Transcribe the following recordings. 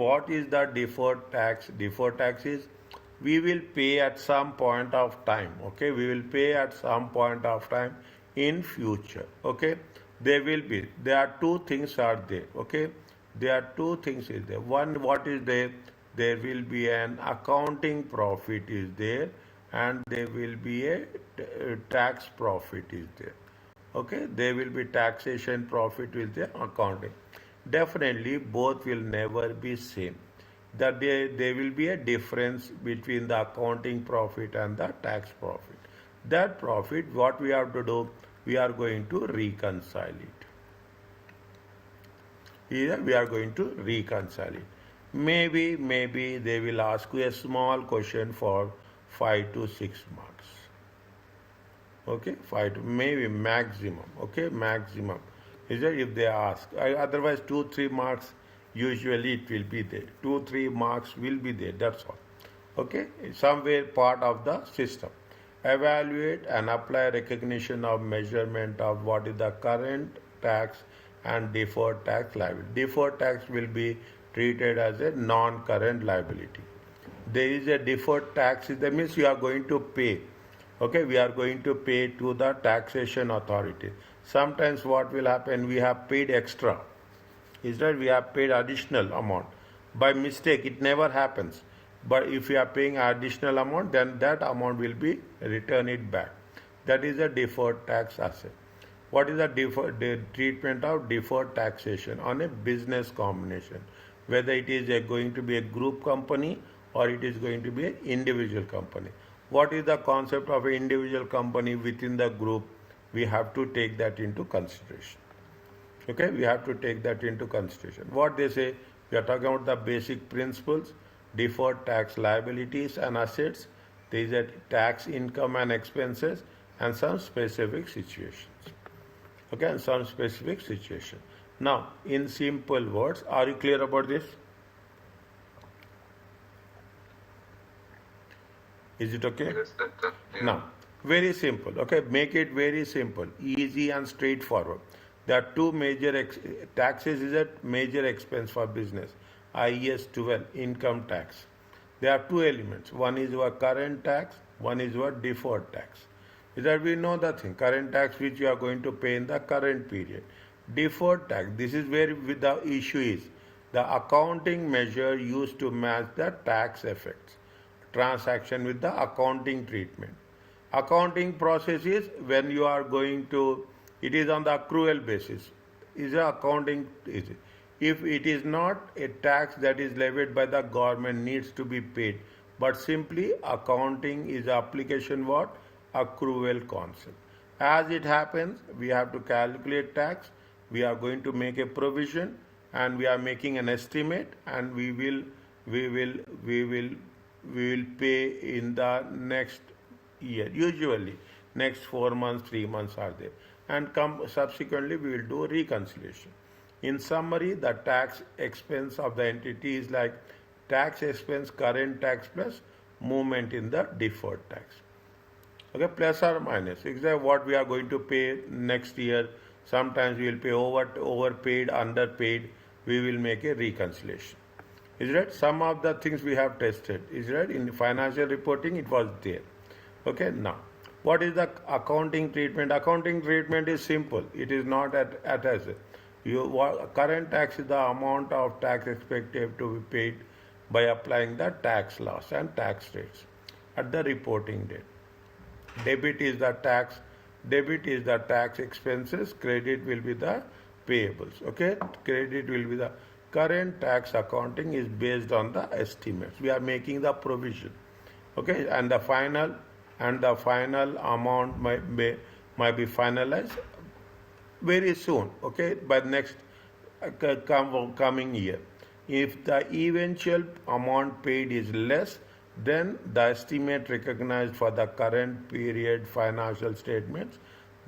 what is the deferred tax? Deferred tax is we will pay at some point of time. Okay, we will pay at some point of time in future. Okay, there are two things are there. Okay, there are two things is there. One, what is there? There will be an accounting profit is there, and there will be a tax profit is there. Okay, there will be taxation profit with the accounting. Definitely both will never be same. That there will be a difference between the accounting profit and the tax profit. That profit, what we have to do, we are going to reconcile it. Here we are going to reconcile it. Maybe they will ask you a small question for 5 to 6 marks. Okay, 5 to maybe maximum. Okay, maximum. Is that if they ask? Otherwise, 2-3 marks usually it will be there. 2-3 marks will be there. That's all. Okay, somewhere part of the system. Evaluate and apply recognition of measurement of what is the current tax and deferred tax liability. Deferred tax will be treated as a non-current liability. There is a deferred tax, that means you are going to pay. Okay, we are going to pay to the taxation authority. Sometimes what will happen, we have paid extra. Is that we have paid additional amount. By mistake, it never happens. But if you are paying additional amount, then that amount will be returned it back. That is a deferred tax asset. What is the treatment of deferred taxation on a business combination? Whether it is going to be a group company or it is going to be an individual company. What is the concept of an individual company within the group? We have to take that into consideration. Okay, we have to take that into consideration. What they say, we are talking about the basic principles, deferred tax liabilities and assets. There is a tax income and expenses and some specific situations. Okay, and some specific situation. Now, in simple words, are you clear about this? Is it okay? Yes, sir. Yeah. Now, very simple. Okay, make it very simple, easy and straightforward. There are two major taxes is a major expense for business. IAS 12, income tax. There are two elements. One is your current tax, one is your deferred tax. Is that we know the thing, current tax which you are going to pay in the current period. Deferred tax, this is where the issue is. The accounting measure used to match the tax effects. Transaction with the accounting treatment. Accounting process is when you are going to, it is on the accrual basis. Is a accounting, if it is not a tax that is levied by the government needs to be paid, but simply accounting is application what? Accrual concept. As it happens, we have to calculate tax, we are going to make a provision and we are making an estimate and we will pay in the next year. Usually next 4 months, 3 months are there. And subsequently we will do reconciliation. In summary, the tax expense of the entity is like tax expense, current tax plus movement in the deferred tax. Okay, plus or minus. Exactly what we are going to pay next year. Sometimes we will pay overpaid, underpaid. We will make a reconciliation. Is right? Some of the things we have tested. Is right? In financial reporting, it was there. Okay, now, what is the accounting treatment? Accounting treatment is simple. It is not at as current tax is the amount of tax expected to be paid by applying the tax laws and tax rates at the reporting date. Debit is the tax expenses, credit will be the payables. Okay, credit will be the current tax. Accounting is based on the estimates. We are making the provision. Okay, and the final amount might be finalized very soon. Okay, by next coming year. If the eventual amount paid is less, then the estimate recognized for the current period financial statements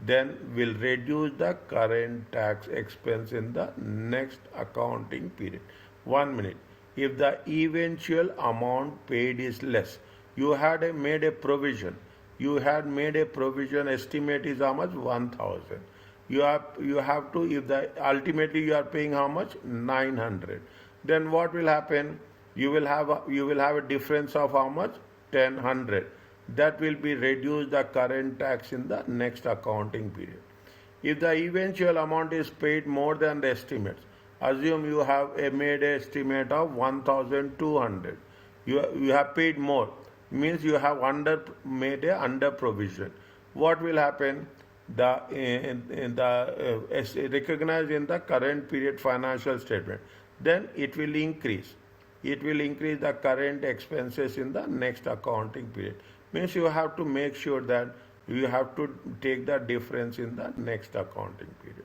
then will reduce the current tax expense in the next accounting period. 1 minute. If the eventual amount paid is less, you had made a provision. Estimate is how much? 1,000. You have to, if the ultimately you are paying how much? 900. then what will happen? You will have a difference of how much? 1000. That will be reduced the current tax in the next accounting period. If the eventual amount is paid more than the estimates, assume you have made an estimate of 1200. You have paid more, means you have made a under provision. What will happen? Recognized in the current period financial statement, then it will increase. It will increase the current expenses in the next accounting period. Means you have to make sure that you have to take the difference in the next accounting period.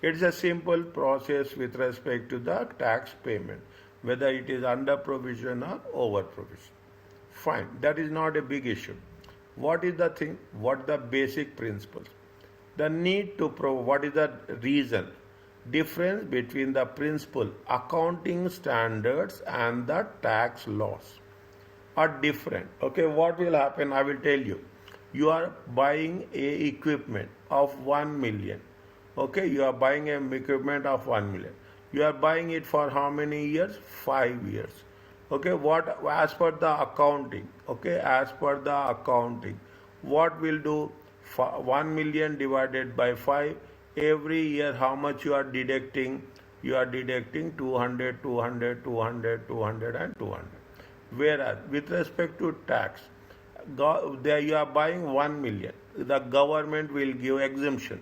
It's a simple process with respect to the tax payment, whether it is under provision or over provision. Fine, that is not a big issue. What is the thing? What the basic principles? The need to prove, what is the reason? Difference between the principle accounting standards and the tax laws are different. Okay, what will happen? I will tell you. You are buying a equipment of 1 million. Okay, you are buying an equipment of 1 million. You are buying it for how many years? 5 years. Okay, what as per the accounting? Okay, as per the accounting, what will do? 1 million divided by 5. Every year, how much you are deducting? You are deducting 200, 200, 200, 200, and 200. Whereas with respect to tax, there you are buying 1 million. The government will give exemption.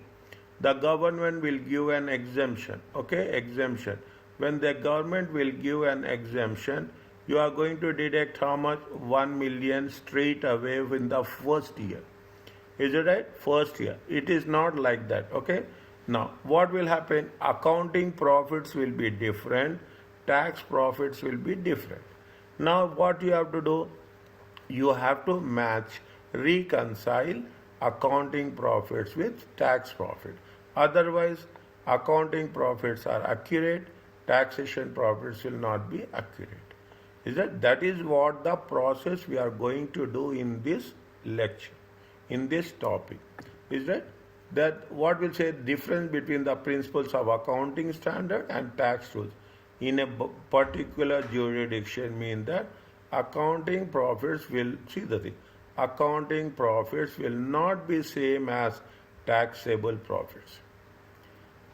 The government will give an exemption. Okay, exemption. When the government will give an exemption, you are going to deduct how much? 1 million straight away in the first year. Is it right? First year. It is not like that. Okay. Now, what will happen? Accounting profits will be different. Tax profits will be different. Now, what you have to do? You have to match, reconcile accounting profits with tax profit. Otherwise, accounting profits are accurate, taxation profits will not be accurate. That is what the process we are going to do in this lecture, in this topic. Is that what will say difference between the principles of accounting standard and tax rules in a particular jurisdiction mean that accounting profits will, see the thing, accounting profits will not be same as taxable profits.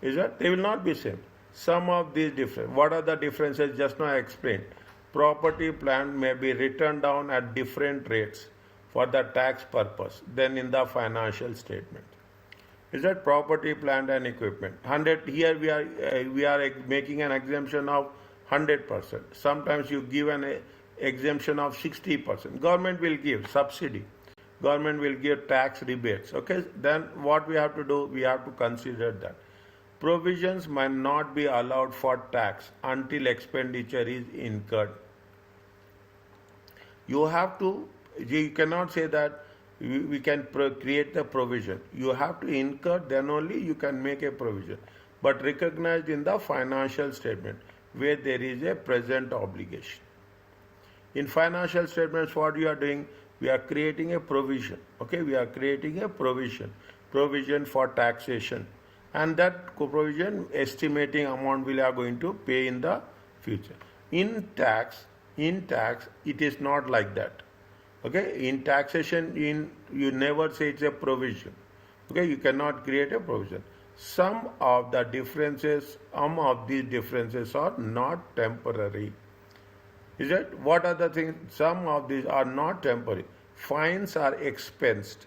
They will not be same. Some of these different. What are the differences? Just now I explained. Property, plant may be written down at different rates for the tax purpose than in the financial statement. Property, plant, and equipment? 100. Here we are making an exemption of 100%. Sometimes you give an exemption of 60%. Government will give subsidy. Government will give tax rebates. Okay. Then what we have to do? We have to consider that. Provisions might not be allowed for tax until expenditure is incurred. You cannot say that we can create the provision. You have to incur, then only you can make a provision. But recognized in the financial statement where there is a present obligation. In financial statements, what you are doing? We are creating a provision. Okay, we are creating a provision for taxation. And that provision estimating amount we are going to pay in the future. In tax, it is not like that. Okay, in taxation, you never say it's a provision. Okay, you cannot create a provision. Some of these differences are not temporary. What are the things? Some of these are not temporary. Fines are expensed.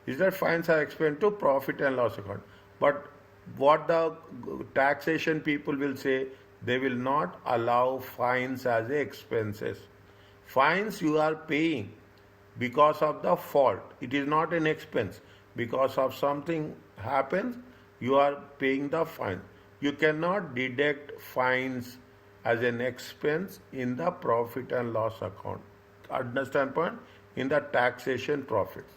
Fines are expensed to profit and loss account. But what the taxation people will say, they will not allow fines as expenses. Fines you are paying because of the fault. It is not an expense. Because of something happens, you are paying the fine. You cannot deduct fines as an expense in the profit and loss account. Understand point? In the taxation profits.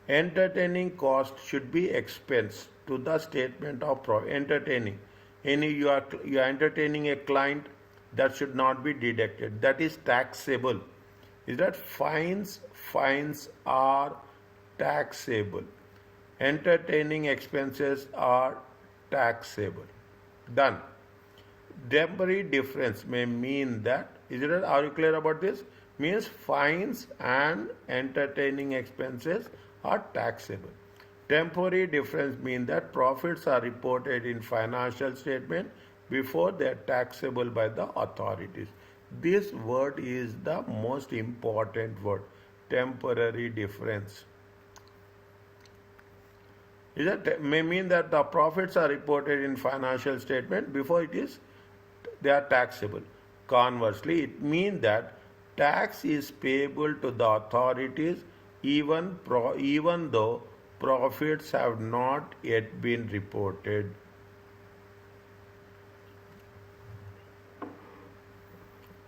Entertaining cost should be expensed to the statement of profit. Entertaining. You are entertaining a client, that should not be deducted. That is taxable. Fines are taxable. Entertaining expenses are taxable. Done. temporary difference may mean that, is it, are you clear about this? Means fines and entertaining expenses are taxable. Temporary difference means that profits are reported in financial statement before they are taxable by the authorities. This word is the most important word, temporary difference. It may mean that the profits are reported in financial statement before they are taxable. Conversely, it means that tax is payable to the authorities even though profits have not yet been reported.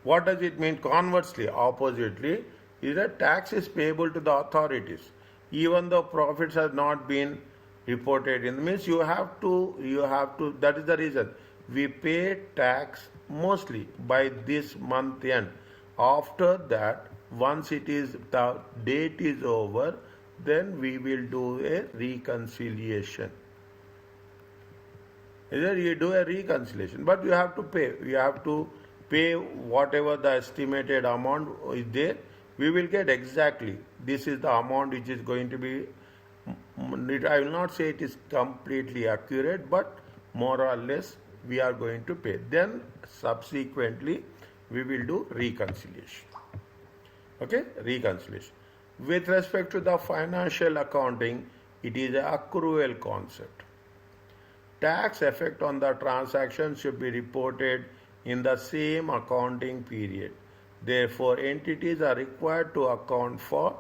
What does it mean? Conversely, oppositely, is that tax is payable to the authorities even though profits have not been reported in. Means you have to, that is the reason we pay tax mostly by this month end. After that, once the date is over, then we will do a reconciliation. Either you do a reconciliation, but you have to pay. You have to pay whatever the estimated amount is there. We will get exactly, this is the amount which is going to be, I will not say it is completely accurate, but more or less we are going to pay. Then subsequently we will do reconciliation. Okay, reconciliation. With respect to the financial accounting, it is an accrual concept. Tax effect on the transaction should be reported in the same accounting period. Therefore, entities are required to account for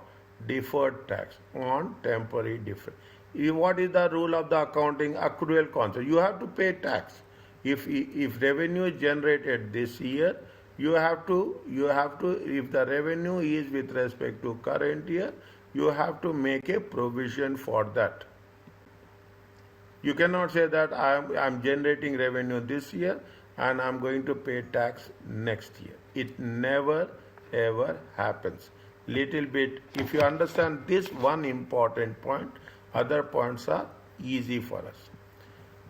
deferred tax on temporary difference. What is the rule of the accounting accrual concept? You have to pay tax. If revenue is generated this year, you have to, if the revenue is with respect to current year, you have to make a provision for that. You cannot say that I'm generating revenue this year and I'm going to pay tax next year. It never ever happens. Little bit, if you understand this one important point, other points are easy for us.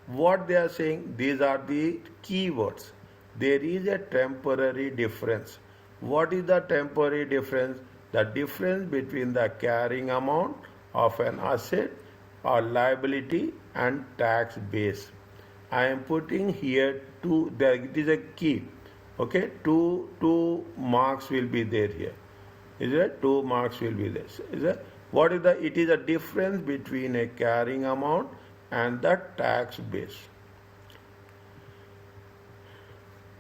What they are saying, these are the keywords. There is a temporary difference. What is the temporary difference? The difference between the carrying amount of an asset or liability and tax base. I am putting here it is a key. Okay, two marks will be there here. Is it? 2 marks will be there. Is it? What is it is a difference between a carrying amount and the tax base.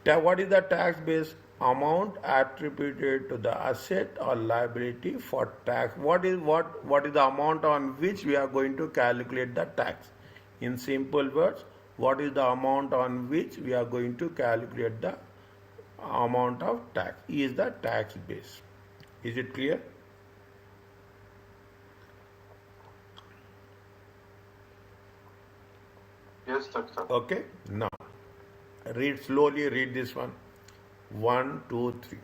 What is the tax base? Amount attributed to the asset or liability for tax. What is the amount on which we are going to calculate the tax? In simple words, what is the amount on which we are going to calculate the amount of tax? Is the tax base. Is it clear? Yes, doctor. Okay. Now, slowly read this one. 1, 2, 3.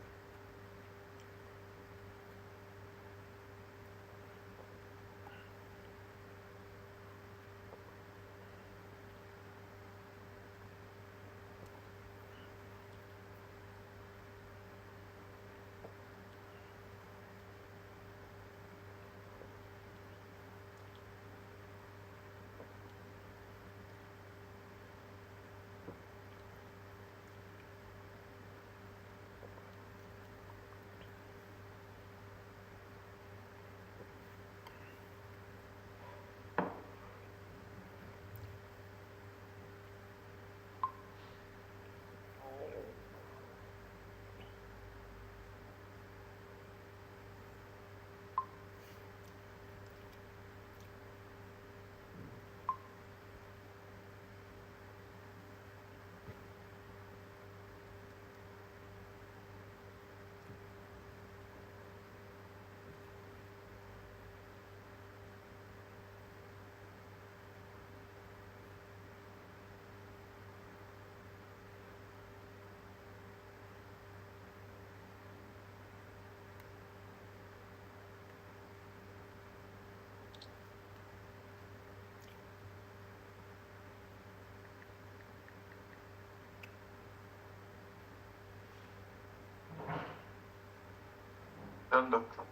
Done, doctor.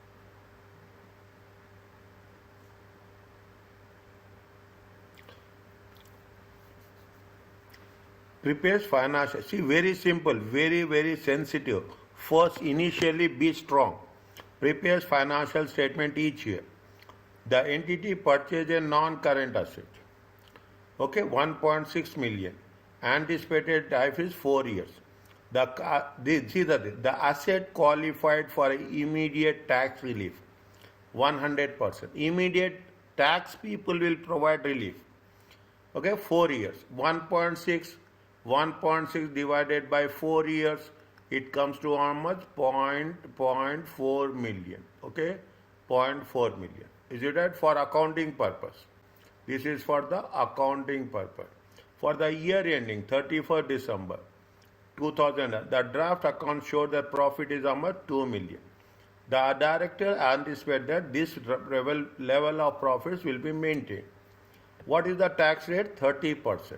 Prepares financial. See, very simple, very sensitive. First, initially be strong. Prepares financial statement each year. The entity purchases a non-current asset. Okay, 1.6 million. Anticipated life is 4 years. The asset qualified for immediate tax relief, 100%. Immediate tax people will provide relief. Okay, 4 years. 1.6 divided by 4 years, it comes to how much? 0.4 million. Okay, 0.4 million. Is it right? For accounting purpose. This is for the accounting purpose. For the year ending 31st December 2000, the draft account showed that profit is how much? 2 million. The director anticipates that this level of profits will be maintained. What is the tax rate? 30%.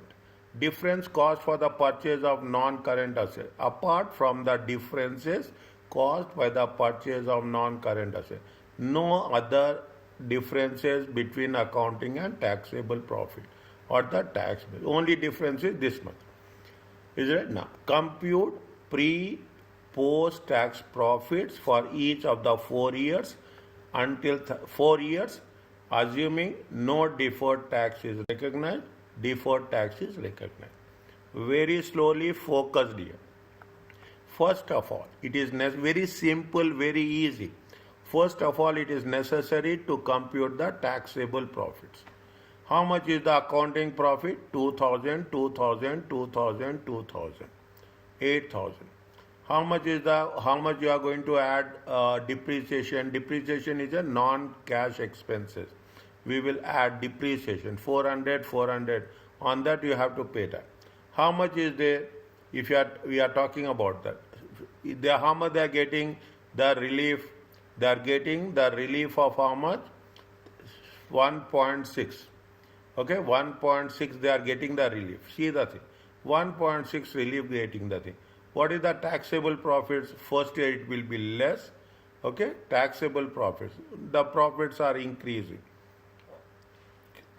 Difference caused for the purchase of non-current assets. Apart from the differences caused by the purchase of non-current assets, no other differences between accounting and taxable profit or the tax bill. Only difference is this much. Is it? Now, compute post tax profits for each of the 4 years until 4 years, assuming no deferred tax is recognized. Deferred tax is recognized. Very slowly, focused here. First of all, it is very simple, very easy. First of all, it is necessary to compute the taxable profits. How much is the accounting profit? 2,000, 2,000, 2,000, 2,000, 8,000. How much you are going to add depreciation? Depreciation is a non-cash expenses. We will add depreciation 400, 400. On that you have to pay that. How much is there? If we are talking about that, how much they are getting the relief? They are getting the relief of how much? 1.6. Okay, 1.6 they are getting the relief. See the thing. 1.6 relief getting the thing. What is the taxable profits? First year it will be less. Okay, taxable profits. The profits are increasing.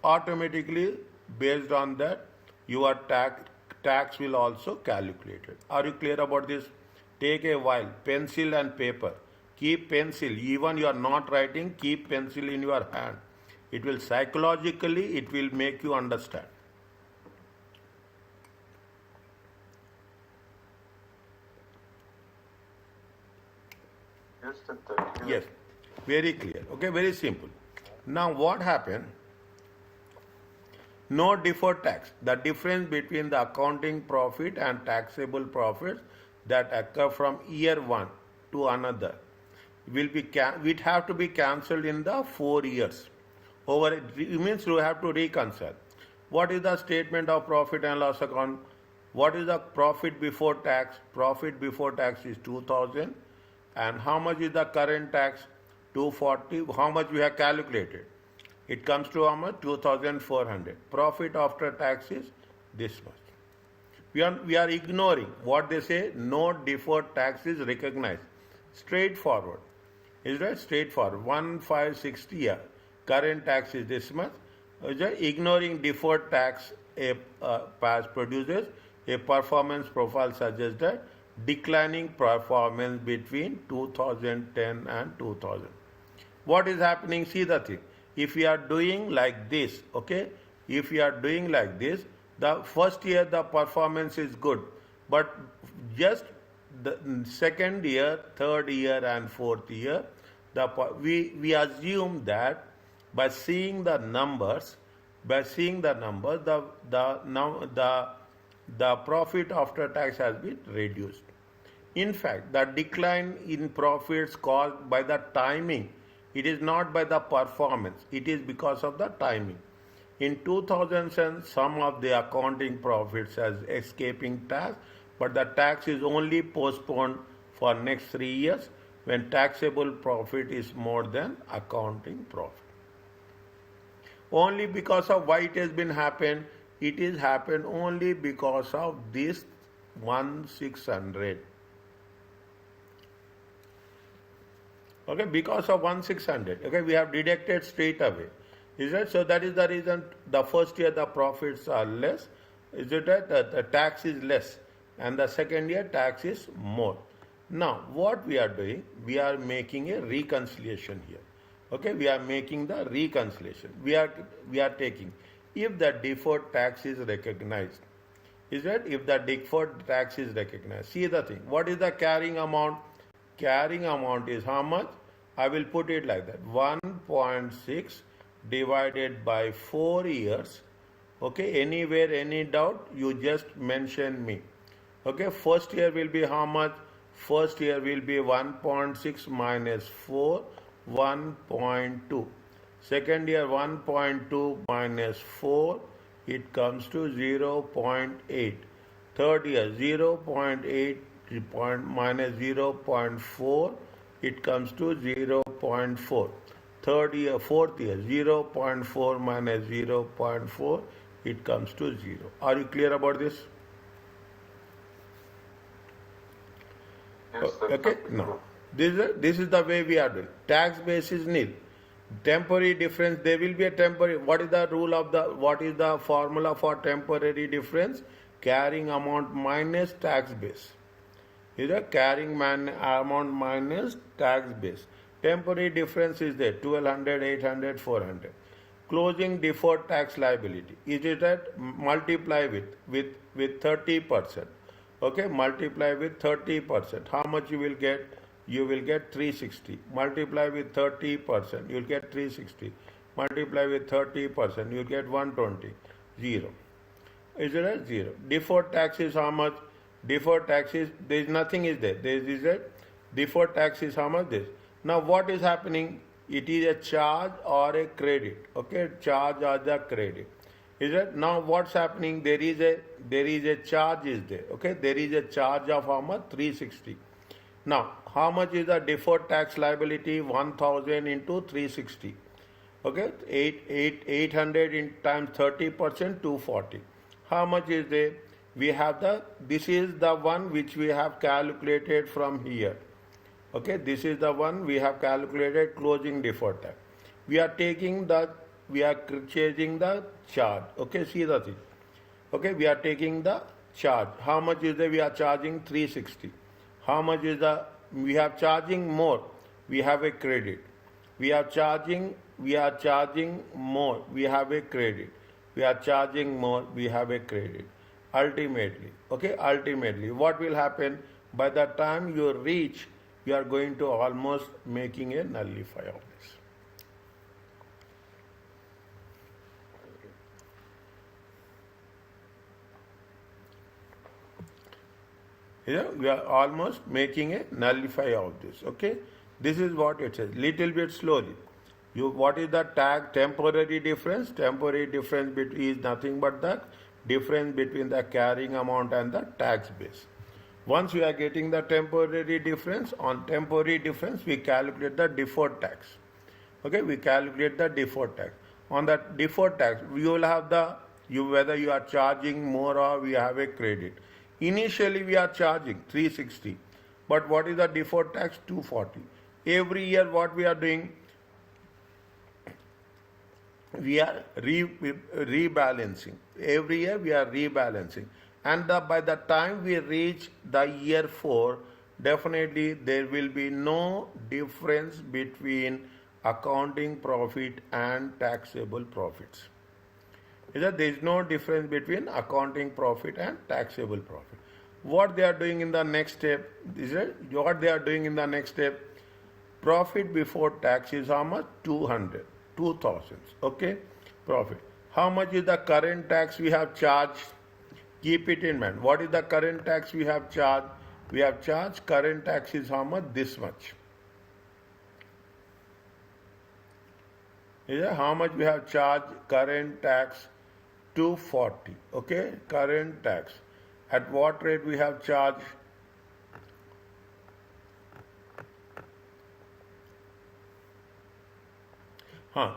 Automatically, based on that, your tax will also calculated. Are you clear about this? Take a while, pencil and paper. Keep pencil. Even you are not writing, keep pencil in your hand. It will psychologically, it will make you understand. Yes, doctor. Yes, very clear. Okay, very simple. Now what happened? No deferred tax. The difference between the accounting profit and taxable profits that occur from year one to another will have to be cancelled in the 4 years. It means you have to reconcile. What is the statement of profit and loss account? What is the profit before tax? Profit before tax is 2,000. And how much is the current tax? 240. How much we have calculated? It comes to how much? 2,400. Profit after tax is this much. We are ignoring what they say. No deferred tax is recognized. Straightforward. Is that straightforward? 1,560 year. Current tax is this much. Ignoring deferred tax produces a performance profile suggests that declining performance between 2010 and 2000. What is happening? See the thing. If we are doing like this, okay, if we are doing like this, the first year the performance is good, but just the second year, third year and fourth year, we assume that by seeing the numbers, the profit after tax has been reduced. In fact, the decline in profits caused by the timing. It is not by the performance. It is because of the timing. In 2000, some of the accounting profits as escaping tax, but the tax is only postponed for next 3 years when taxable profit is more than accounting profit. Only because of why it has been happened, it is happened only because of this 1,600. Okay, because of 1600. Okay, we have deducted straight away. Is it? So that is the reason the first year the profits are less. Is it right? The tax is less, and the second year tax is more. Now, what we are doing, we are making a reconciliation here. Okay, we are making the reconciliation. We are taking, if the deferred tax is recognized, is that if the deferred tax is recognized. See the thing. What is the carrying amount? Carrying amount is how much? I will put it like that. 1.6 divided by 4 years. Okay, anywhere, any doubt, you just mention me. Okay, first year will be how much? First year will be 1.6 minus 4, 1.2. Second year 1.2 minus 4, it comes to 0.8. Third year 0.8 minus 0.4, it comes to 0.4. Fourth year 0.4 minus 0.4, it comes to 0. Are you clear about this? Yes, sir. Okay, no. This is the way we are doing. Tax base is nil. Temporary difference, there will be a temporary. What is the formula for temporary difference? Carrying amount minus tax base. Is a carrying amount minus tax base. Temporary difference is there, 1200, 800, 400. Closing deferred tax liability. Is it at multiply with 30%? Okay, multiply with 30%. How much you will get? You will get 360. Multiply with 30%, you will get 360. Multiply with 30%, you will get 120. 0. Is it a 0? Deferred tax is how much? Deferred tax is, there is nothing is there. There is a deferred tax is how much this. Now what is happening? It is a charge or a credit. Okay, charge or the credit. Is it? Now what's happening? There is a charge is there. Okay, there is a charge of how much? 360. Now, how much is the deferred tax liability? 1000 into 360. Okay, 800 in times 30%, 240. How much is there? We have this is the one which we have calculated from here. Okay, this is the one we have calculated closing deferred tax. We are changing the charge. Okay, see the thing. Okay, we are taking the charge. How much is there? We are charging 360. How much is we have charging more? We have a credit. We are charging more. We have a credit. We are charging more. We have a credit. Ultimately, what will happen? By the time you reach, you are going to almost making a nullify of this. Here we are almost making a nullify of this. Okay, this is what it says. Little bit slowly. What is the temporary difference? Temporary difference is nothing but the difference between the carrying amount and the tax base. Once we are getting the temporary difference, on temporary difference we calculate the deferred tax. Okay, we calculate the deferred tax. On that deferred tax, we will have whether you are charging more or we have a credit. Initially we are charging 360, but what is the deferred tax? 240. Every year what we are doing? We are rebalancing. Every year we are rebalancing. And by the time we reach the year 4, definitely there will be no difference between accounting profit and taxable profits. There is no difference between accounting profit and taxable profit. What they are doing in the next step, profit before tax is how much? 200. 2000. Okay, profit. How much is the current tax we have charged? Keep it in mind. What is the current tax we have charged? We have charged current tax is how much? This much. How much we have charged current tax? 240. Okay, current tax. At what rate we have charged?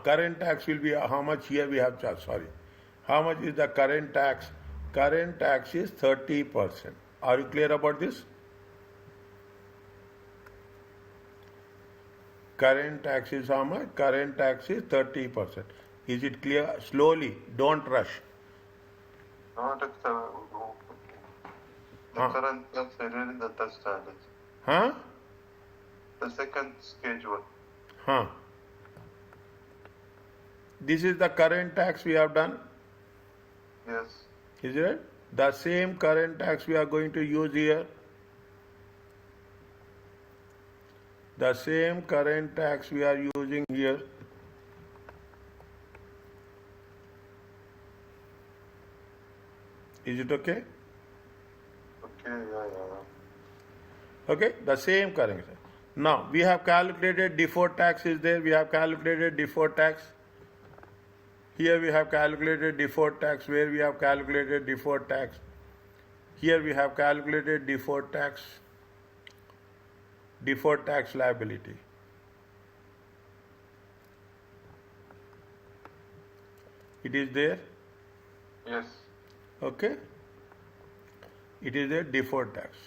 Current tax will be how much here we have charged? Sorry. How much is the current tax? Current tax is 30%. Are you clear about this? Current tax is how much? Current tax is 30%. Is it clear? Slowly, don't rush. No, the current tax really the tax standards. Huh? The second schedule. Huh? This is the current tax we have done. Yes. Is it? The same current tax we are going to use here. The same current tax we are using here. Is it okay? Okay, yeah. Okay, the same current tax. Now, we have calculated deferred tax is there. We have calculated deferred tax. Here we have calculated deferred tax. Where we have calculated deferred tax. Here we have calculated deferred tax. Deferred tax liability. It is there. Yes. Okay. It is a deferred tax.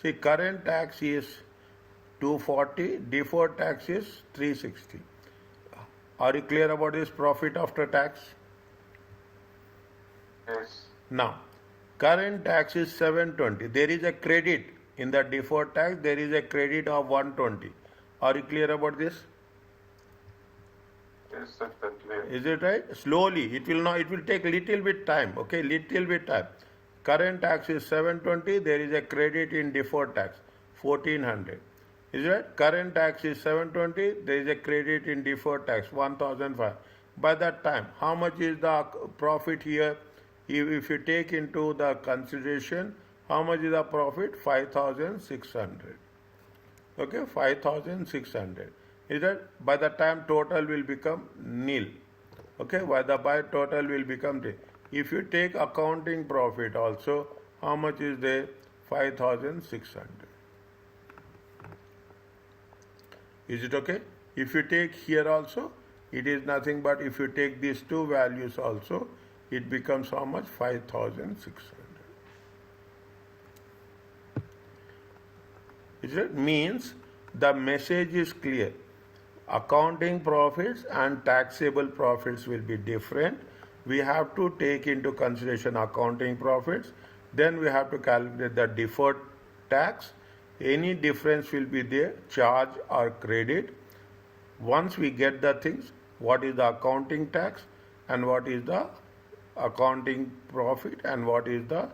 See, current tax is 240, deferred tax is 360. Are you clear about this profit after tax? Yes. Now, current tax is 720. There is a credit in the deferred tax. There is a credit of 120. Are you clear about this? Yes, that's clear. Is it right? Slowly. It will take little bit time. Okay, little bit time. Current tax is 720. There is a credit in deferred tax 1400. Is it right? Current tax is 720. There is a credit in deferred tax 1005. By that time, how much is the profit here? If you take into the consideration, how much is the profit? 5,600. Okay, 5,600. Is that by the time total will become nil? Okay, by total will become nil. If you take accounting profit also, how much is there? 5,600. Is it okay? If you take here also, it is nothing but if you take these two values also, it becomes how much? 5,600. It means the message is clear. Accounting profits and taxable profits will be different. We have to take into consideration accounting profits. Then we have to calculate the deferred tax. Any difference will be there, charge or credit. Once we get the things, what is the accounting tax and what is the accounting profit and what is the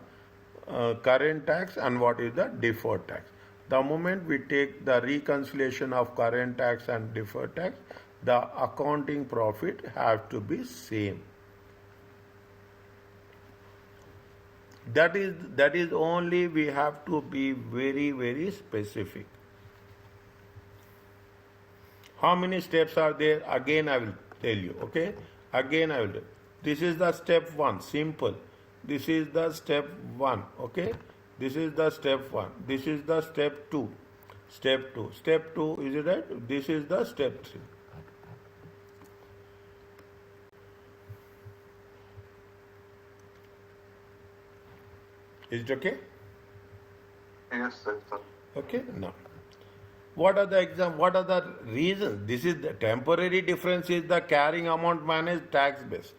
current tax and what is the deferred tax. The moment we take the reconciliation of current tax and deferred tax, the accounting profit have to be same. That is only we have to be very, very specific. How many steps are there? Again I will tell you, okay? Again I will tell you. This is the step 1, simple. This is the step 1, okay? This is the step 1. This is the step 2. Step 2. Step 2, is it right? This is the step 3. Is it okay? Yes, sir. Okay, now. What are the reasons? This is the temporary difference is the carrying amount managed tax base.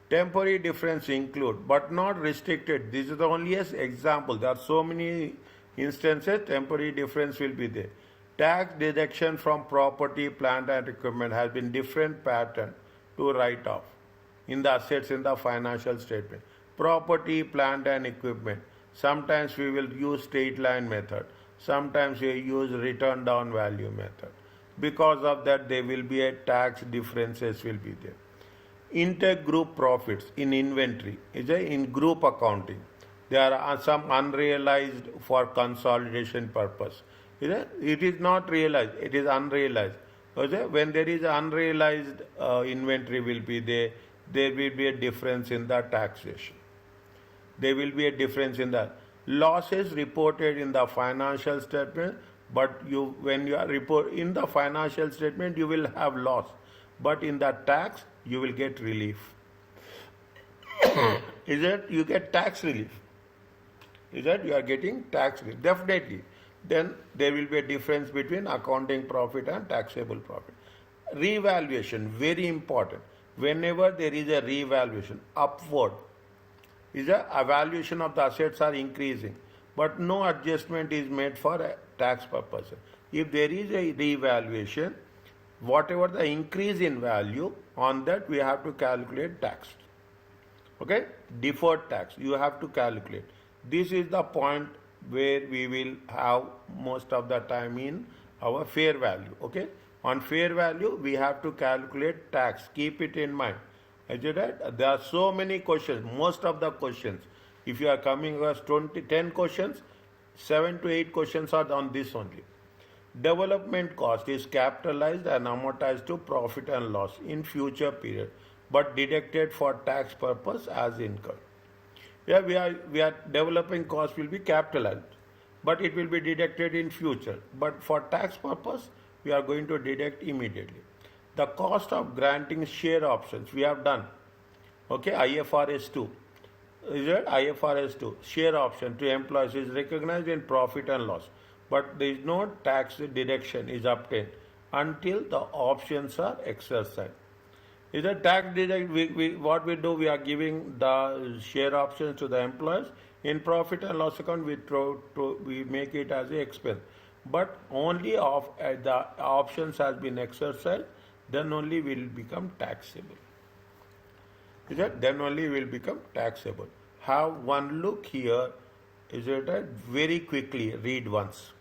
Temporary difference include, but not restricted. This is the only example. There are so many instances, temporary difference will be there. Tax deduction from property, plant and equipment has been different pattern to write off in the assets in the financial statement. Property, plant and equipment. Sometimes we will use straight line method. Sometimes we use return down value method. Because of that, there will be a tax differences will be there. Intergroup profits in inventory in group accounting. There are some unrealized for consolidation purpose. It is not realized, it is unrealized. When there is unrealized inventory will be there will be a difference in the taxation. There will be a difference in the losses reported in the financial statement, but when you are report in the financial statement you will have loss, but in the tax you will get relief. Is it you get tax relief? Is that you are getting tax relief? Definitely. Then there will be a difference between accounting profit and taxable profit. Revaluation, very important. Whenever there is a revaluation upward, is a evaluation of the assets are increasing, but no adjustment is made for a tax purpose. If there is a revaluation, whatever the increase in value, on that we have to calculate tax. Okay, deferred tax you have to calculate. This is the point where we will have most of the time in our fair value. Okay, on fair value we have to calculate tax, keep it in mind. Is it right? There are so many questions. Most of the questions, if you are coming across 10 questions, 7 to 8 questions are on this only. Development cost is capitalized and amortized to profit and loss in future period, but deducted for tax purpose as income. Yeah, we are developing cost will be capitalized, but it will be deducted in future. But for tax purpose, we are going to deduct immediately. The cost of granting share options we have done. Okay, IFRS 2. Is it IFRS 2? Share option to employees is recognized in profit and loss, but there is no tax deduction is obtained until the options are exercised. Is a tax deduct? What we do, we are giving the share options to the employees in profit and loss account. We make it as an expense, but only of the options has been exercised, then only will become taxable. Is that then only will become taxable? Have one look here. Is it right? Very quickly read once.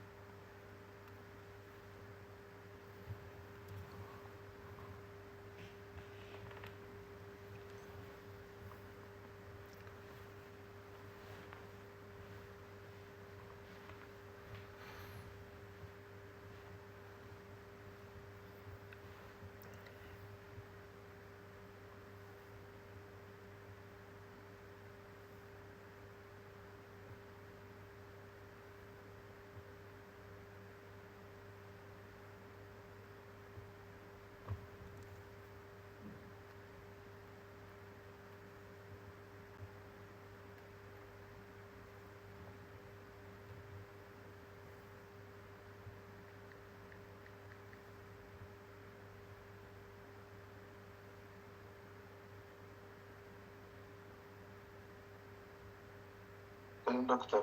Doctor.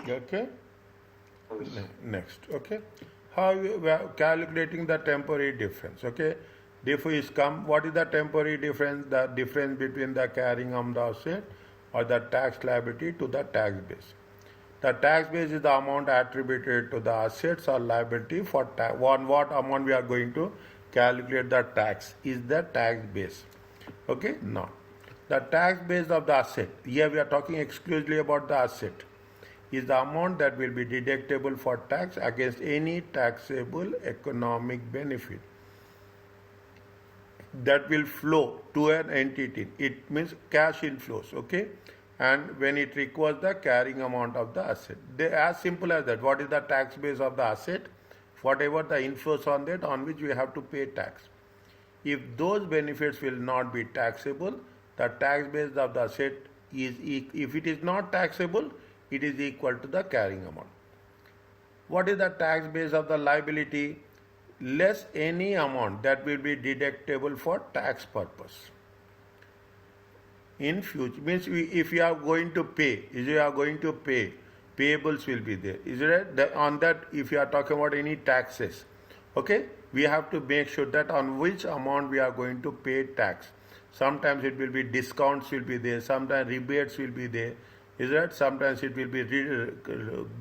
Okay. Yes. Next. Okay. How we are calculating the temporary difference. Okay. Difference is come. What is the temporary difference? The difference between the carrying of the asset or the tax liability to the tax base. The tax base is the amount attributed to the assets or liability for tax. On what amount we are going to calculate the tax is the tax base. Okay. Now, the tax base of the asset. Here we are talking exclusively about the asset. Is the amount that will be deductible for tax against any taxable economic benefit that will flow to an entity. It means cash inflows, okay? And when it requires the carrying amount of the asset. They as simple as that. What is the tax base of the asset? Whatever the inflows on that, on which we have to pay tax. If those benefits will not be taxable, the tax base of the asset is, if it is not taxable, it is equal to the carrying amount. What is the tax base of the liability? Less any amount that will be deductible for tax purpose. In future, means if you are going to pay, payables will be there. Is it right? On that, if you are talking about any taxes, okay, we have to make sure that on which amount we are going to pay tax. Sometimes it will be discounts will be there, sometimes rebates will be there. Is that sometimes it will be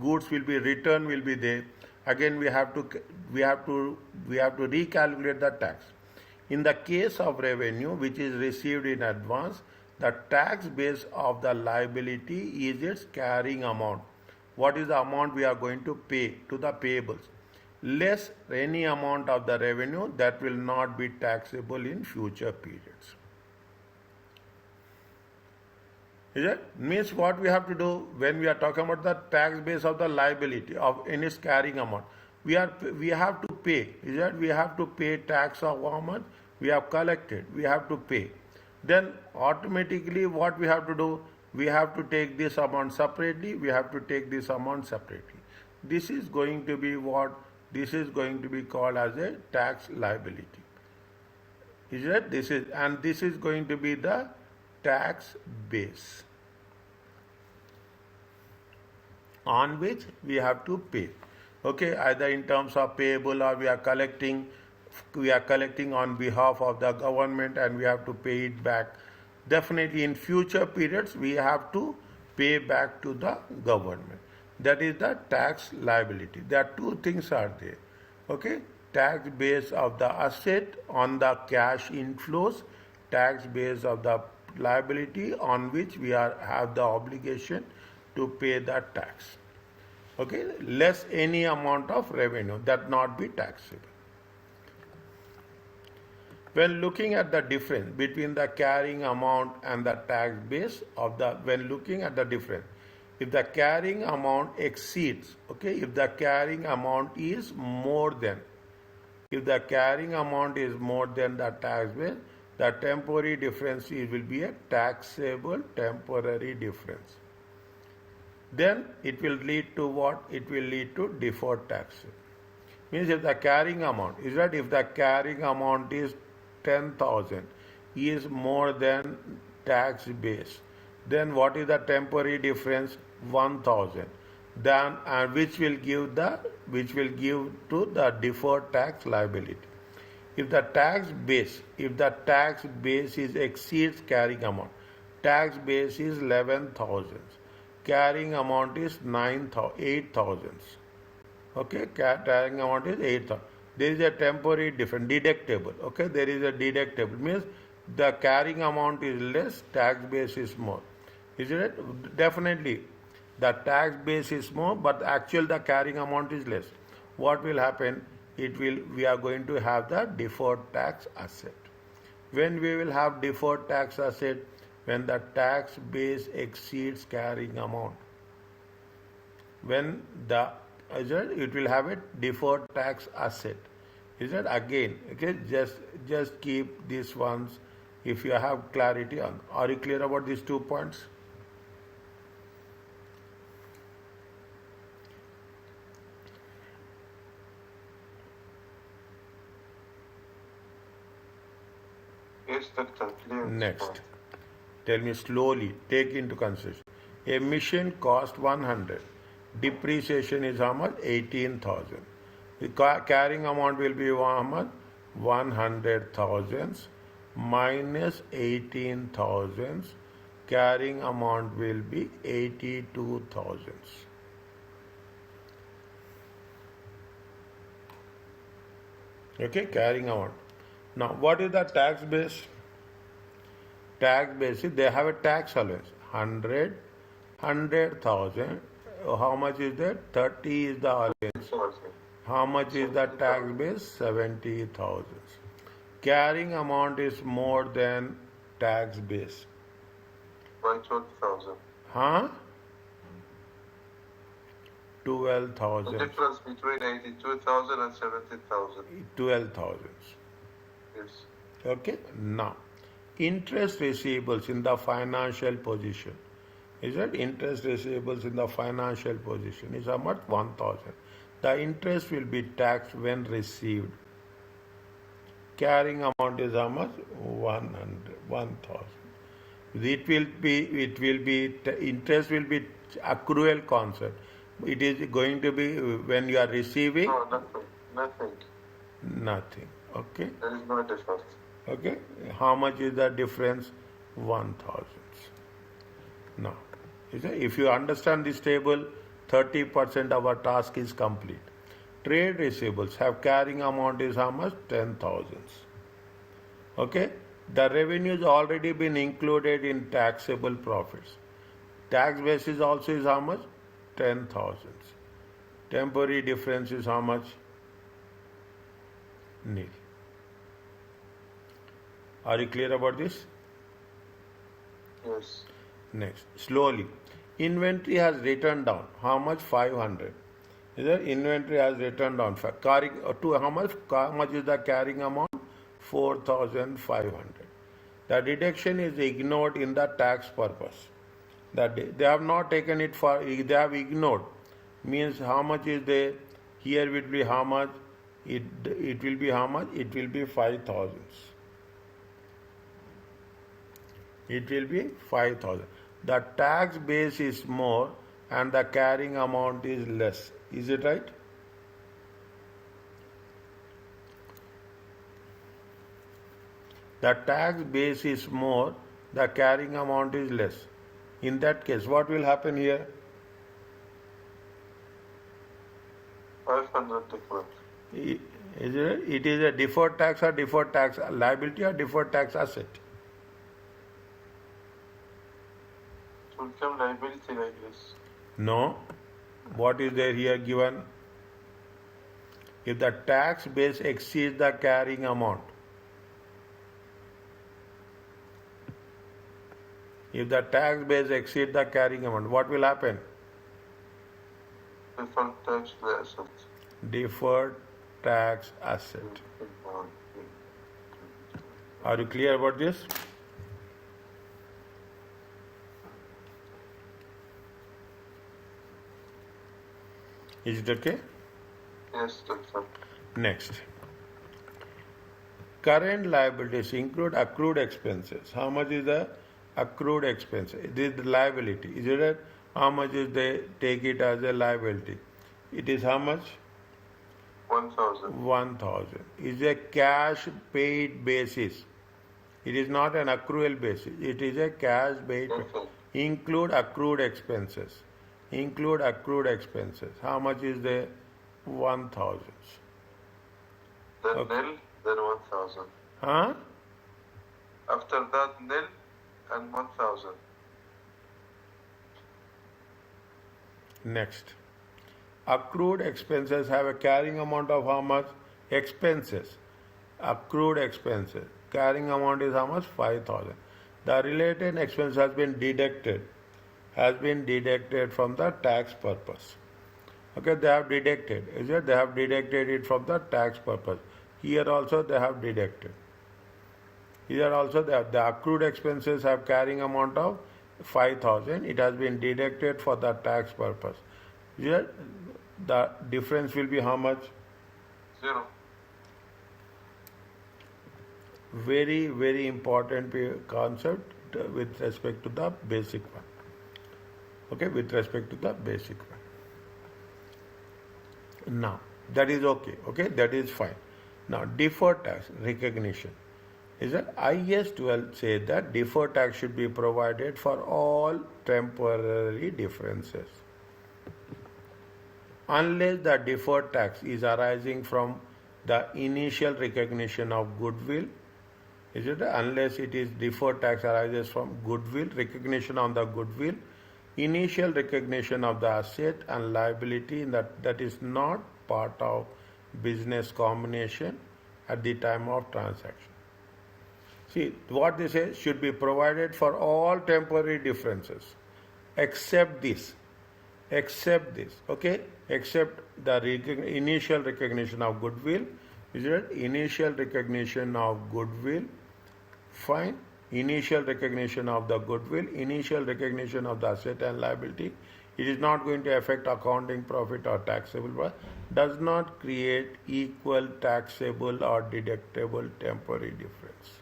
goods will be returned will be there. Again we have to recalculate the tax. In the case of revenue which is received in advance, the tax base of the liability is its carrying amount. What is the amount we are going to pay to the payables? Less any amount of the revenue that will not be taxable in future periods. Is it? Means what we have to do when we are talking about the tax base of the liability of any carrying amount. We have to pay. Is it? We have to pay tax of how much we have collected. We have to pay. Then automatically what we have to do? We have to take this amount separately. We have to take this amount separately. This is going to be what? This is going to be called as a tax liability. Is it? This is going to be the tax base on which we have to pay. Okay, either in terms of payable or we are collecting on behalf of the government and we have to pay it back. Definitely in future periods we have to pay back to the government. That is the tax liability. There are two things are there. Okay, tax base of the asset on the cash inflows, tax base of the liability on which we have the obligation to pay the tax. Okay, less any amount of revenue that not be taxable. When looking at the difference between the carrying amount and the tax base of the, when looking at the difference, if the carrying amount exceeds, okay, if the carrying amount is more than, if the carrying amount is more than the tax base, the temporary difference will be a taxable temporary difference. Then it will lead to what? It will lead to deferred tax. Means if the carrying amount is that if the carrying amount is 10,000 is more than tax base, then what is the temporary difference? 1,000. Then which will give to the deferred tax liability. If the tax base is exceeds carrying amount, tax base is 11,000. Carrying amount is 8,000. Okay, carrying amount is 8,000. There is a temporary difference, deductible. Okay, there is a deductible. Means the carrying amount is less, tax base is more. Is it? Definitely, the tax base is more, but actual the carrying amount is less. What will happen? We are going to have the deferred tax asset. When we will have deferred tax asset? When the tax base exceeds carrying amount. When it will have a deferred tax asset. Is it? Again, okay, just keep these ones if you have clarity on. Are you clear about these 2 points? Yes, doctor. Clear. Next. Tell me slowly, take into consideration. A machine cost 100. Depreciation is how much? 18,000. The carrying amount will be how much? 100,000 minus 18,000. Carrying amount will be 82,000. Okay, carrying amount. Now, what is the tax base? Tax basis, they have a tax allowance 100,000. How much is that? 30 is the allowance. How much is the tax base? 70,000. Carrying amount is more than tax base. By 12,000. Huh? The 12,000. difference between 82,000 and 70,000. 12,000. Yes. Okay. Now, interest receivables in the financial position. Is that interest receivables in the financial position is how much? 1,000. The interest will be taxed when received. Carrying amount is how much? 1,000. Interest will be accrual concept. It is going to be when you are receiving. No, nothing. Nothing. Okay. There is no difference. Okay. How much is the difference? 1,000. Now, if you understand this table, 30% of our task is complete. Trade receivables have carrying amount is how much? 10,000. Okay. The revenue has already been included in taxable profits. Tax basis also is how much? 10,000. Temporary difference is how much? Nil. Are you clear about this? Yes. Next, slowly. Inventory has written down. How much? 500. Is that inventory has written down? How much is the carrying amount? 4,500. The deduction is ignored in the tax purpose. They have not taken it for, they have ignored. Means how much is there? Here will be how much? It will be how much? It will be 5,000. It will be 5,000. The tax base is more and the carrying amount is less. Is it right? The tax base is more, the carrying amount is less. In that case, what will happen here? 500 different. Is it? It is a deferred tax or deferred tax liability or deferred tax asset. It will become liability like this. No. What is there here given? If the tax base exceeds the carrying amount, if the tax base exceeds the carrying amount, what will happen? Deferred tax the asset. Deferred tax asset. Are you clear about this? Is it okay? Yes, doctor. Next. Current liabilities include accrued expenses. How much is the accrued expense? This is the liability. Is it right? How much is they take it as a liability? It is how much? 1,000. 1,000. Is a cash paid basis. It is not an accrual basis. It is a cash paid. Okay. Include accrued expenses. Include accrued expenses. How much is the 1,000? Then Okay. nil, then 1,000. Huh? After that, nil and 1,000. Next. Accrued expenses have a carrying amount of how much? Expenses. Accrued expenses. Carrying amount is how much? 5,000. The related expense has been deducted. From the tax purpose. Okay, they have deducted. Is it? They have deducted it from the tax purpose. Here also they have deducted. Here also the accrued expenses have carrying amount of 5,000. It has been deducted for the tax purpose. Here the difference will be how much? 0. Very, very important concept with respect to the basic one. Okay, with respect to the basic one. Now, that is okay. Okay, that is fine. Now, deferred tax recognition. Is that IS 12 says that deferred tax should be provided for all temporary differences. Unless the deferred tax is arising from the initial recognition of goodwill, is it? Unless it is deferred tax arises from goodwill, recognition on the goodwill, initial recognition of the asset and liability that is not part of business combination at the time of transaction. See, what they say should be provided for all temporary differences except this, okay? Except the initial recognition of goodwill. Is it? Initial recognition of goodwill. Fine. Initial recognition of the goodwill, initial recognition of the asset and liability. It is not going to affect accounting profit or taxable profit. Does not create equal taxable or deductible temporary difference.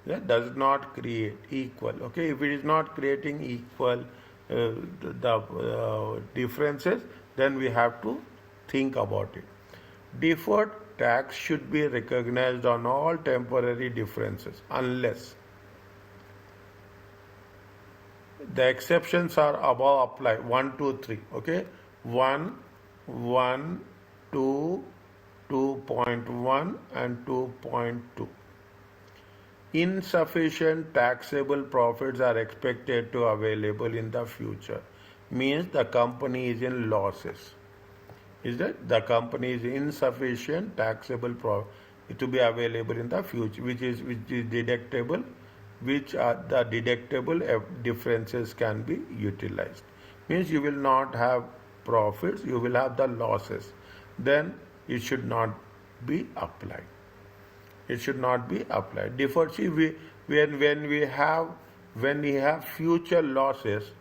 That does not create equal. Okay, if it is not creating equal differences, then we have to think about it. Deferred tax should be recognized on all temporary differences unless the exceptions are above apply. 1, 2, 3. Okay, 1, 2, 2.1 and 2.2. Insufficient taxable profits are expected to available in the future. Means the company is in losses. Is that the company is insufficient taxable profit to be available in the future, which is deductible, which are the deductible differences can be utilized. Means you will not have profits, you will have the losses. Then it should not be applied. It should not be applied. Deferred, see, when we have future losses,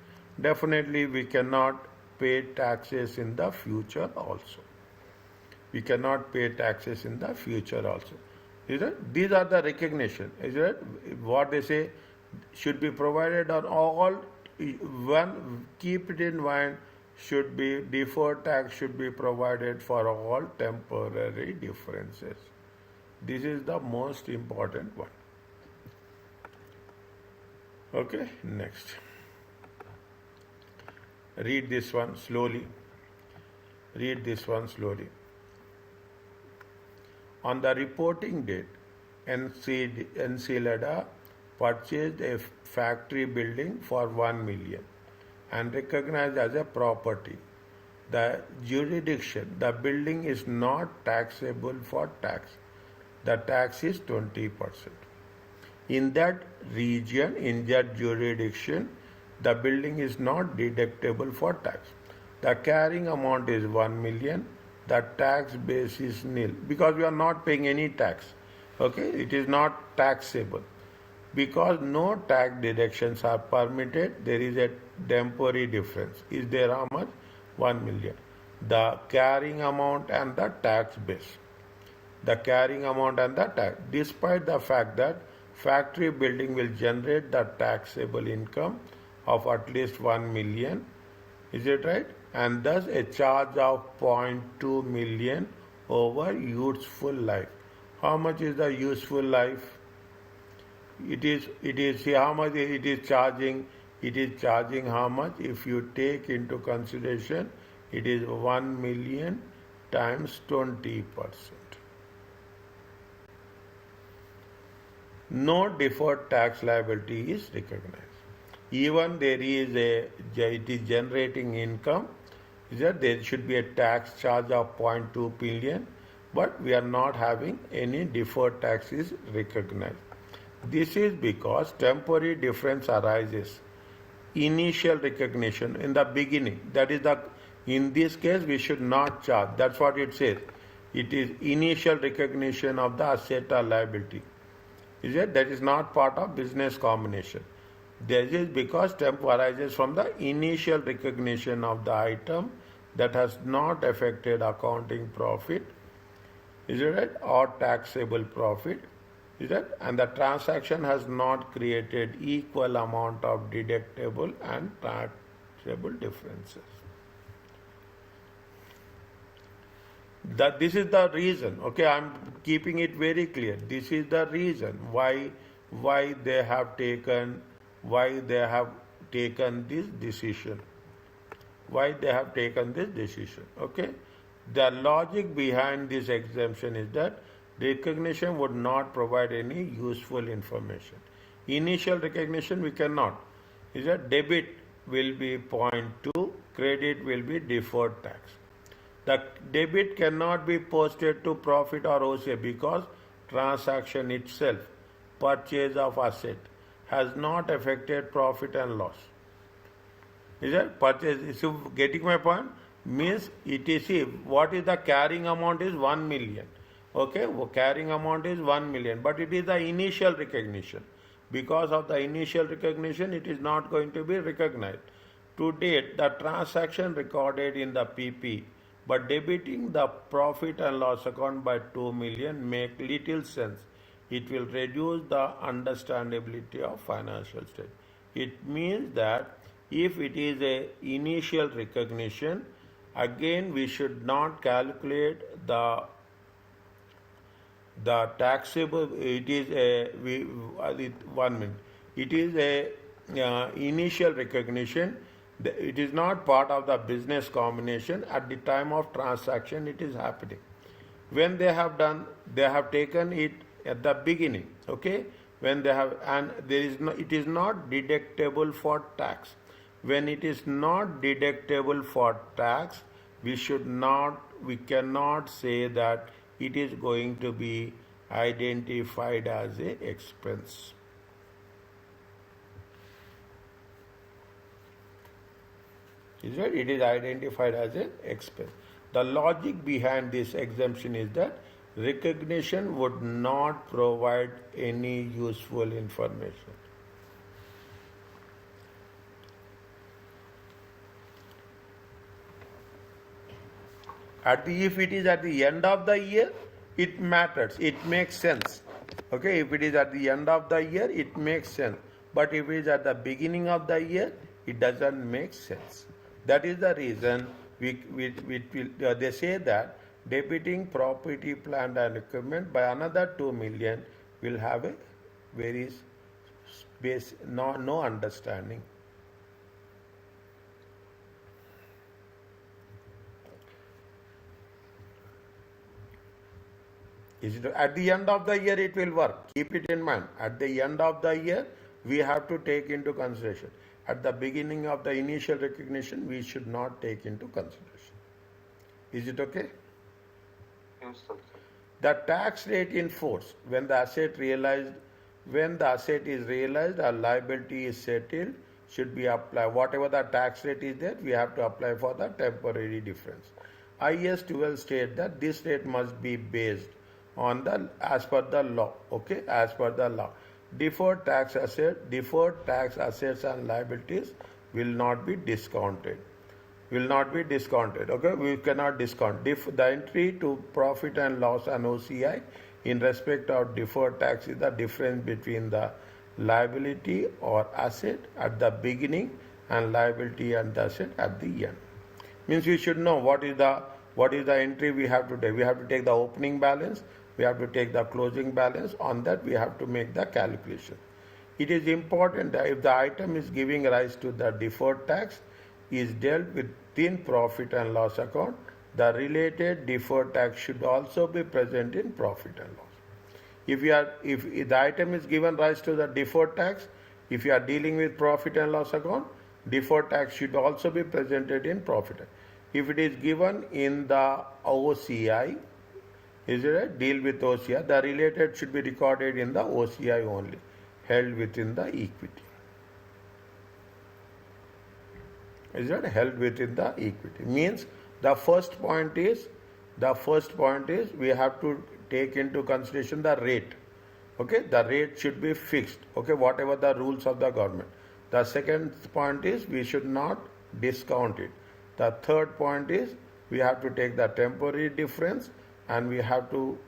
definitely we cannot pay taxes in the future also. We cannot pay taxes in the future also. Is it? These are the recognition. Is it? What they say should be provided on all. One, keep it in mind, should be deferred tax should be provided for all temporary differences. This is the most important one. Okay, next. Read this one slowly. Read this one slowly. On the reporting date, Encelada purchased a factory building for 1 million and recognized as a property. The jurisdiction, the building is not taxable for tax. The tax is 20%. In that region, in that jurisdiction, the building is not deductible for tax. The carrying amount is 1 million. The tax base is nil because we are not paying any tax. Okay, it is not taxable. Because no tax deductions are permitted, there is a temporary difference. Is there how much? 1 million. The carrying amount and the tax base. The carrying amount and the tax. Despite the fact that factory building will generate the taxable income of at least 1 million, is it right? And thus a charge of 0.2 million over useful life. How much is the useful life? It is how much it is charging. It is charging how much? If you take into consideration, it is 1 million times 20%. No deferred tax liability is recognized. Even there is it is generating income, is that there should be a tax charge of 0.2 billion, but we are not having any deferred tax is recognized. This is because temporary difference arises. Initial recognition in the beginning, that is in this case we should not charge. That's what it says. It is initial recognition of the asset or liability. Is it? That is not part of business combination. This is because temp arises from the initial recognition of the item that has not affected accounting profit. Is it right? Or taxable profit. Is that? And the transaction has not created equal amount of deductible and taxable differences. This is the reason. Okay, I'm keeping it very clear. This is the reason why they have taken this decision. Why they have taken this decision. Okay, the logic behind this exemption is that recognition would not provide any useful information. Initial recognition we cannot. Is that debit will be 0.2, credit will be deferred tax. The debit cannot be posted to profit or OCA because transaction itself, purchase of asset, has not affected profit and loss. Is that purchase? So getting my point? Means it is, see, what is the carrying amount is 1 million. Okay, carrying amount is 1 million, but it is the initial recognition. Because of the initial recognition, it is not going to be recognized. To date, the transaction recorded in the PP, but debiting the profit and loss account by 2 million make little sense. It will reduce the understandability of financial statement. It means that if it is a initial recognition, again we should not calculate the taxable. It is a 1 minute. It is a initial recognition. It is not part of the business combination. At the time of transaction, it is happening. When they have done, they have taken it at the beginning. Okay, when they have, and there is no, it is not deductible for tax. When it is not deductible for tax, we cannot say that it is going to be identified as a expense. It is identified as an expense. The logic behind this exemption is that recognition would not provide any useful information. If it is at the end of the year, it matters. It makes sense. Okay, if it is at the end of the year, it makes sense. But if it is at the beginning of the year, it doesn't make sense. That is the reason they say that debiting property, plant and equipment by another 2 million will have a very no understanding. At the end of the year, it will work. Keep it in mind. At the end of the year, we have to take into consideration. At the beginning of the initial recognition, we should not take into consideration. Is it okay? Yes, sir. The tax rate in force when the asset is realized or liability is settled should be applied. Whatever the tax rate is there, we have to apply for the temporary difference. IS 12 states that this rate must be based on as per the law. Okay, as per the law. Deferred tax assets and liabilities will not be discounted. Okay, we cannot discount. The entry to profit and loss and OCI in respect of deferred tax is the difference between the liability or asset at the beginning and liability and the asset at the end. Means we should know what is the entry we have to take. We have to take the opening balance, we have to take the closing balance. On that we have to make the calculation. It is important that if the item is giving rise to the deferred tax is dealt within profit and loss account, the related deferred tax should also be present in profit and loss. If the item is given rise to the deferred tax, if you are dealing with profit and loss account, deferred tax should also be presented in profit. If it is given in the OCI, is it right? Deal with OCI, the related should be recorded in the OCI only, held within the equity. Is that held within the equity? Means the first point is we have to take into consideration the rate. Okay, the rate should be fixed. Okay, whatever the rules of the government. The second point is we should not discount it. The third point is we have to take the temporary difference and we have to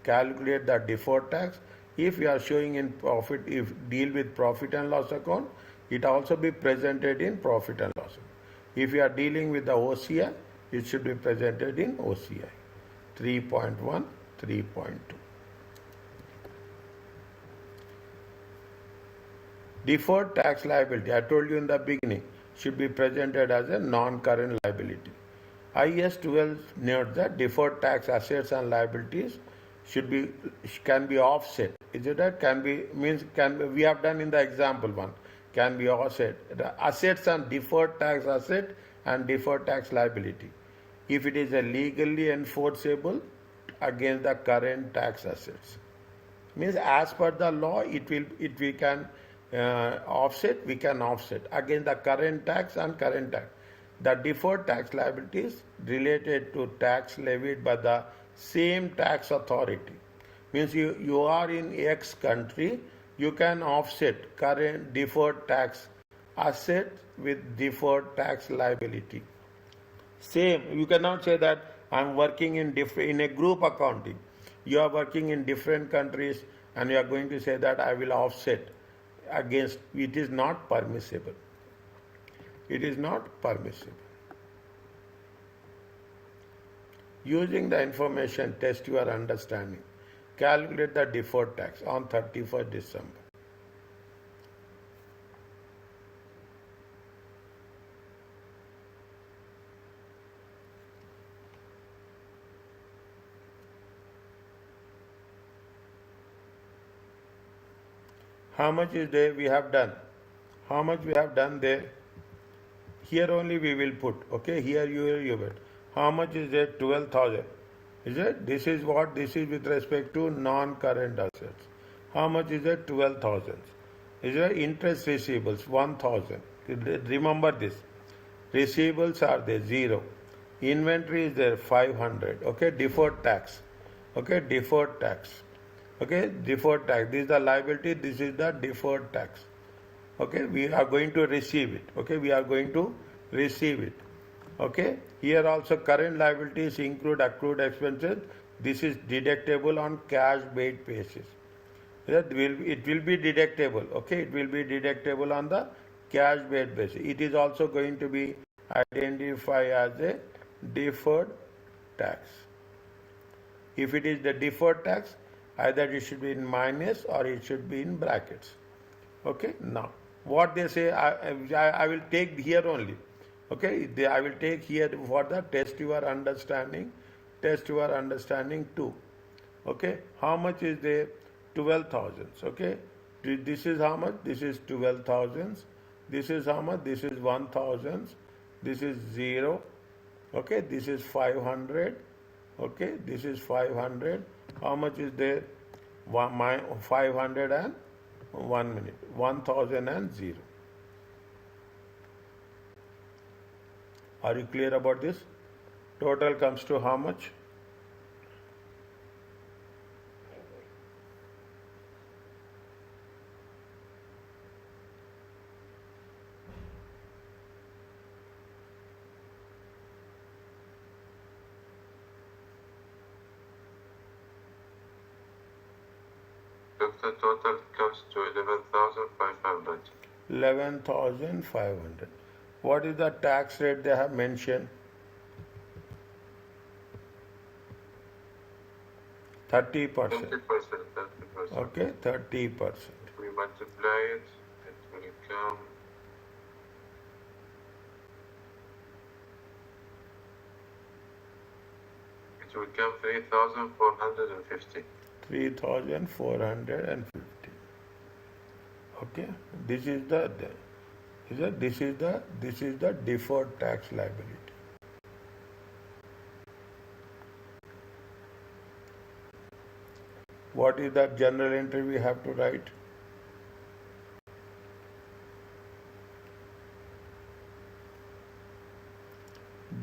calculate the deferred tax. If we are showing in profit, if deal with profit and loss account, it also be presented in profit and loss. If we are dealing with the OCI, it should be presented in OCI. 3.1, 3.2. Deferred tax liability, I told you in the beginning, should be presented as a non-current liability. IS 12 notes that deferred tax assets and liabilities can be offset. Is it that? We have done in the example one. Can be offset. The assets and deferred tax asset and deferred tax liability. If it is a legally enforceable against the current tax assets. Means as per the law, we can offset against the current tax and current tax. The deferred tax liabilities related to tax levied by the same tax authority. Means you are in X country, you can offset current deferred tax asset with deferred tax liability. Same, you cannot say that I am working in a group accounting. You are working in different countries and you are going to say that I will offset against. It is not permissible. It is not permissible. Using the information, test your understanding. Calculate the deferred tax on 31st December. How much is there we have done? How much we have done there? Here only we will put. Okay, here you will. How much is there? 12,000. Is it? This is what? This is with respect to non-current assets. How much is it? 12,000. Is it? Interest receivables 1,000. Remember this. Receivables are there 0. Inventory is there 500. Okay, deferred tax. Okay, deferred tax. Okay, deferred tax. This is the liability. This is the deferred tax. Okay, we are going to receive it. Okay, we are going to receive it. Okay, here also current liabilities include accrued expenses. This is deductible on cash paid basis. It will be deductible. Okay, it will be deductible on the cash paid basis. It is also going to be identified as a deferred tax. If it is the deferred tax, either it should be in minus or it should be in brackets. Okay, now what they say, I will take here only. Okay, I will take here for the test your understanding, 2. Okay, how much is there? 12,000. Okay, this is how much? This is 12,000. This is how much? This is 1,000. This is 0. Okay, this is 500. Okay, this is 500. How much is there? 500 and 1 minute. 1,000 and 0. Are you clear about this? Total comes to how much? The total comes to 11,500. 11,500. What is the tax rate they have mentioned? 30%. 30%. Okay, 30%. If we multiply it, it will come. It will come 3,450. 3,450. Okay, this is the deferred tax liability. What is that general entry we have to write?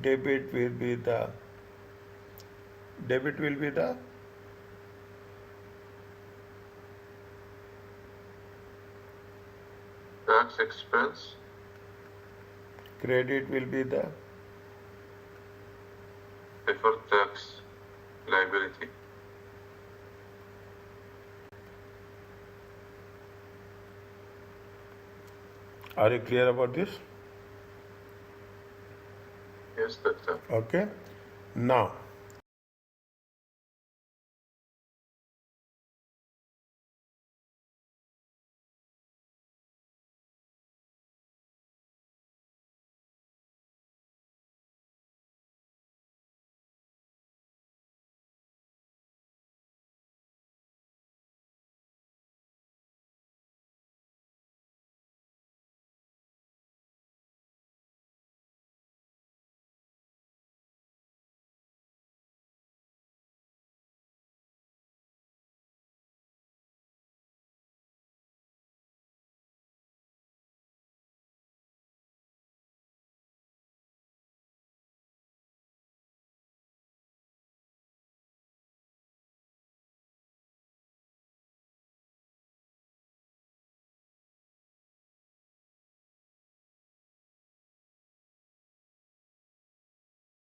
Debit will be the Tax expense. credit will be the Deferred tax liability. Are you clear about this? Yes, doctor. Okay. Now,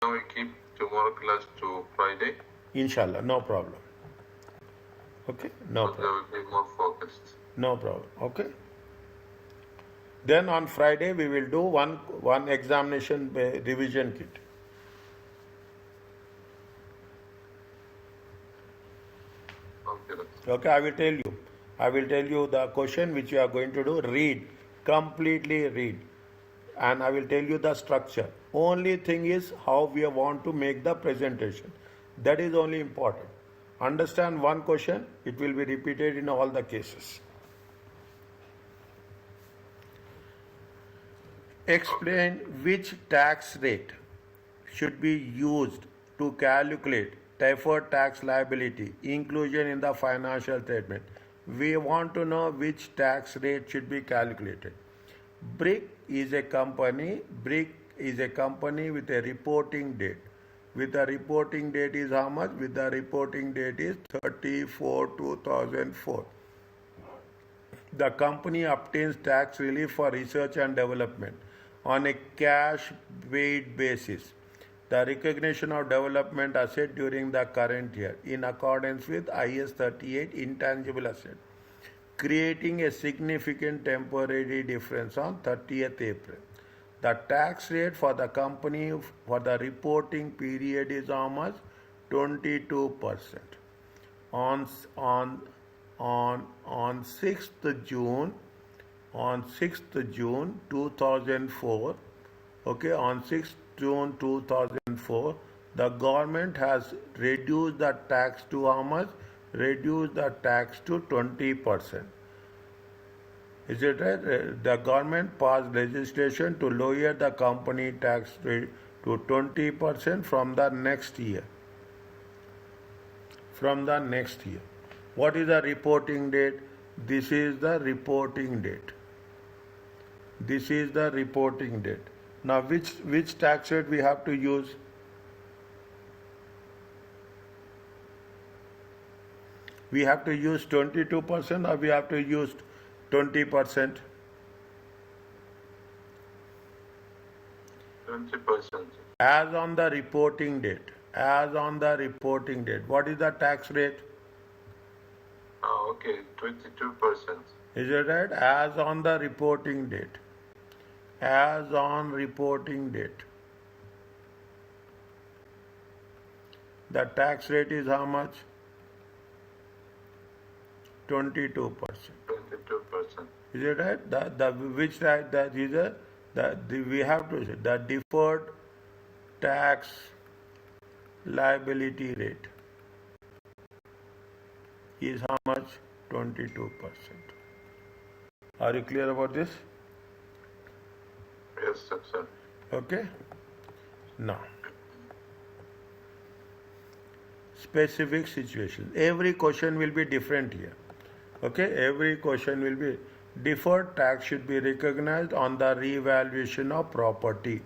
Now we keep tomorrow class to Friday. inshallah, no problem. Okay, no So they problem. will be more focused. No problem. Okay. Then on Friday we will do one examination revision kit. Okay, doctor. Okay, I will tell you the question which you are going to do. Read, completely read, and I will tell you the structure. Only thing is how we want to make the presentation. That is only important. Understand one question, it will be repeated in all the cases. Explain which tax rate should be used to calculate deferred tax liability inclusion in the financial statement. We want to know which tax rate should be calculated. BRIC is a company with a reporting date. With the reporting date is how much? With the reporting date is 34/2004. The company obtains tax relief for research and development on a cash paid basis the recognition of development asset during the current year in accordance with IS 38 intangible asset, creating a significant temporary difference on 30th April. The tax rate for the company for the reporting period is how much? 22%. On on on 6th June on 6th June 2004, okay, on 6th June 2004, the government has reduced the tax to how much? Reduced the tax to 20%. Is it right? The government passed legislation to lower the company tax rate to 20% from the next year. From the next year. What is the reporting date? This is the reporting date. This is the reporting date. Now, which tax rate we have to use? We have to use 22% or we have to use 20%? 20%. As on the reporting date. As on the reporting date. What is the tax rate? Oh, okay, 22%. Is it right? As on the reporting date. As on reporting date. The tax rate is how much? 22%. 22%. Is it right? The which right that is we have to say the deferred tax liability rate is how much? 22%. Are you clear about this? Yes, sir. Okay. Now, specific situation. Every question will be different here. Okay, every question will be deferred tax should be recognized on the revaluation of property.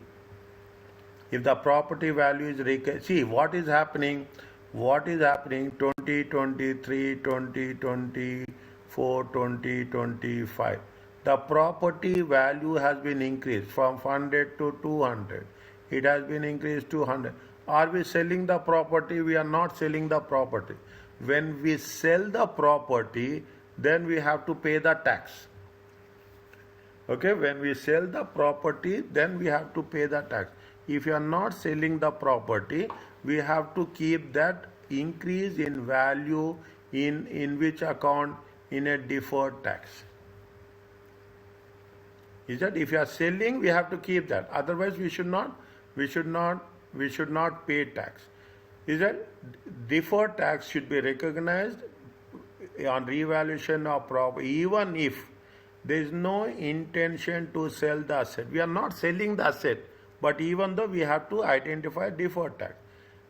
If the property value is see what is happening 2023, 2024, 2025. The property value has been increased from 100 to 200. It has been increased to 100. Are we selling the property? We are not selling the property. When we sell the property, then we have to pay the tax. Okay, when we sell the property, then we have to pay the tax. If you are not selling the property, we have to keep that increase in value in which account? In a deferred tax. Is that if you are selling, we have to keep that. Otherwise, we should not pay tax. Is that deferred tax should be recognized on revaluation of property, even if there is no intention to sell the asset. We are not selling the asset, but even though we have to identify deferred tax.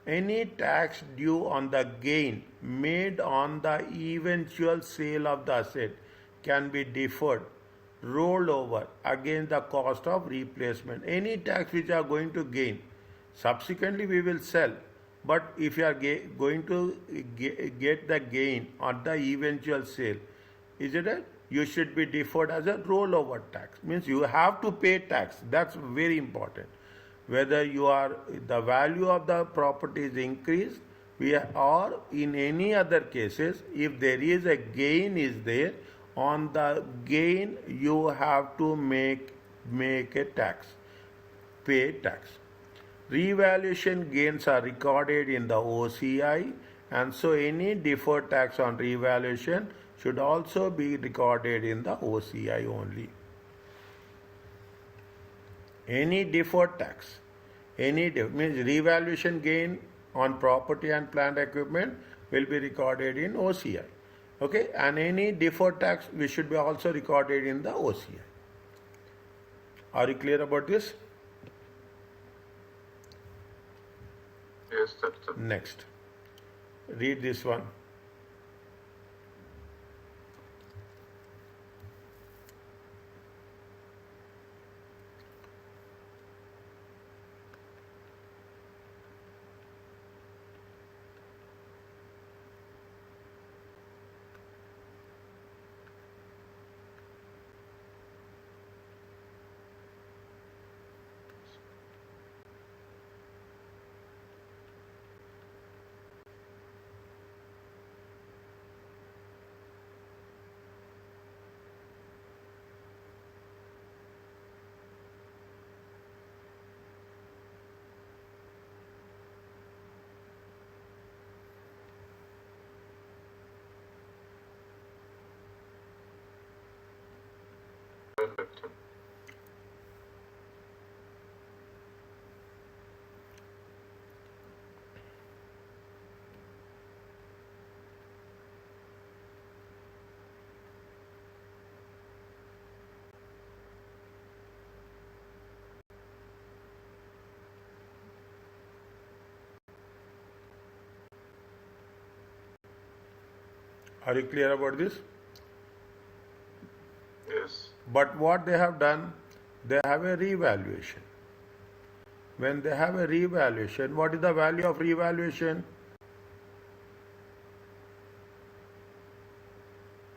Any tax due on the gain made on the eventual sale of the asset can be deferred, rolled over against the cost of replacement. Any tax which are going to gain, subsequently we will sell. But if you are going to get the gain on the eventual sale, is it right? You should be deferred as a rollover tax. Means you have to pay tax. That's very important. Whether the value of the property is increased, or in any other cases, if there is a gain is there, on the gain you have to make a tax, pay tax. Revaluation gains are recorded in the OCI, and so any deferred tax on revaluation should also be recorded in the OCI only. Any deferred tax, means revaluation gain on property and plant equipment will be recorded in OCI. Okay, and any deferred tax we should be also recorded in the OCI. Are you clear about this? Yes, sir. Next, read this one. doctor. Are you clear about this? Yes. But what they have done, they have a revaluation. When they have a revaluation, what is the value of revaluation?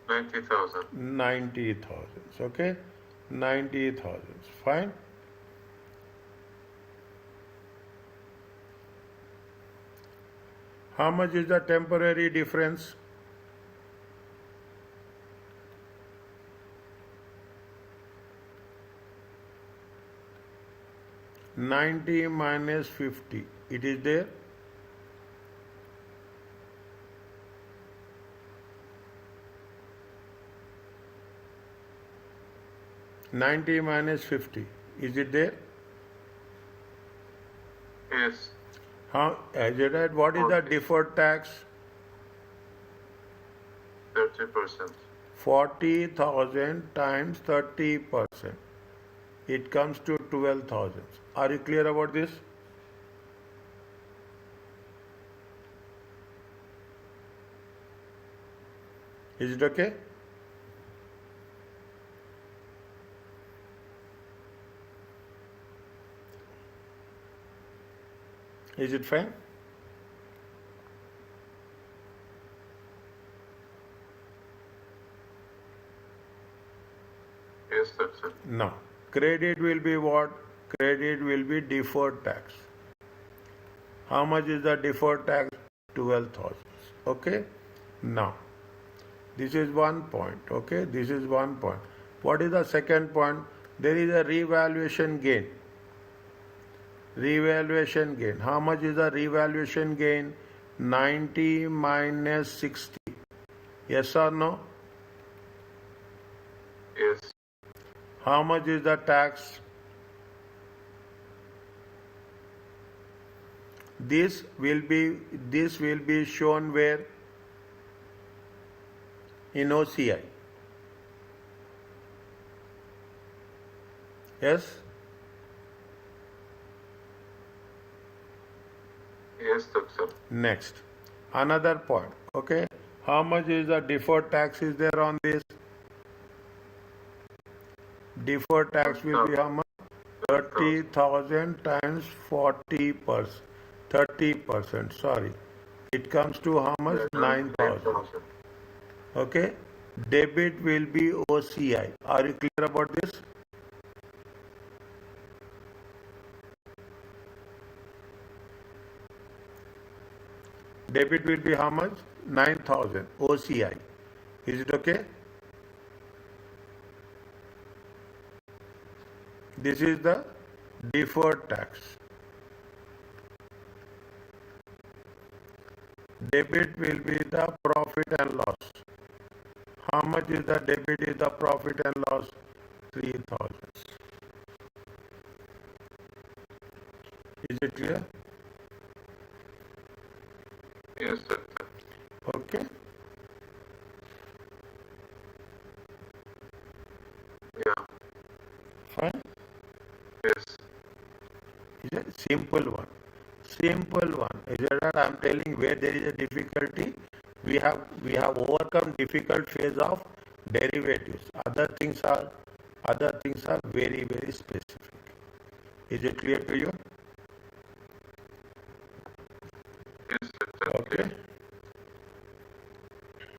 90,000. 90,000. Okay? 90,000. Fine? How much is the temporary difference? $90 minus 50. It is there? $90 minus 50. Is it there? Yes. How is it right? What is the deferred tax? 30%. 40,000 times 30%. It comes to 12,000. Are you clear about this? Is it okay? Is it fine? Yes, doctor. No. Credit will be what? Credit will be deferred tax. How much is the deferred tax? 12,000. Okay? Now, this is one point. Okay? This is one point. What is the second point? There is a revaluation gain. Revaluation gain. How much is the revaluation gain? 90 minus 60. Yes or no? Yes. How much is the tax? This will be shown where? In OCI. Yes? Yes, doctor. Next. Another point. Okay. How much is the deferred tax is there on this? Deferred tax will be how much? 30,000 times 40%. 30%. Sorry. It comes to how much? 9,000. Okay. Debit will be OCI. Are you clear about this? Debit will be how much? 9,000 OCI. Is it okay? This is the deferred tax. Debit will be the profit and loss. How much is the debit is the profit and loss? 3,000. Is it clear? Yes, doctor. Okay. Yeah. Fine. Yes. Is it simple one? Simple one. Is it that I am telling where there is a difficulty? We have overcome difficult phase of derivatives. Other things are very, very specific. Is it clear to you? Yes, doctor. Okay.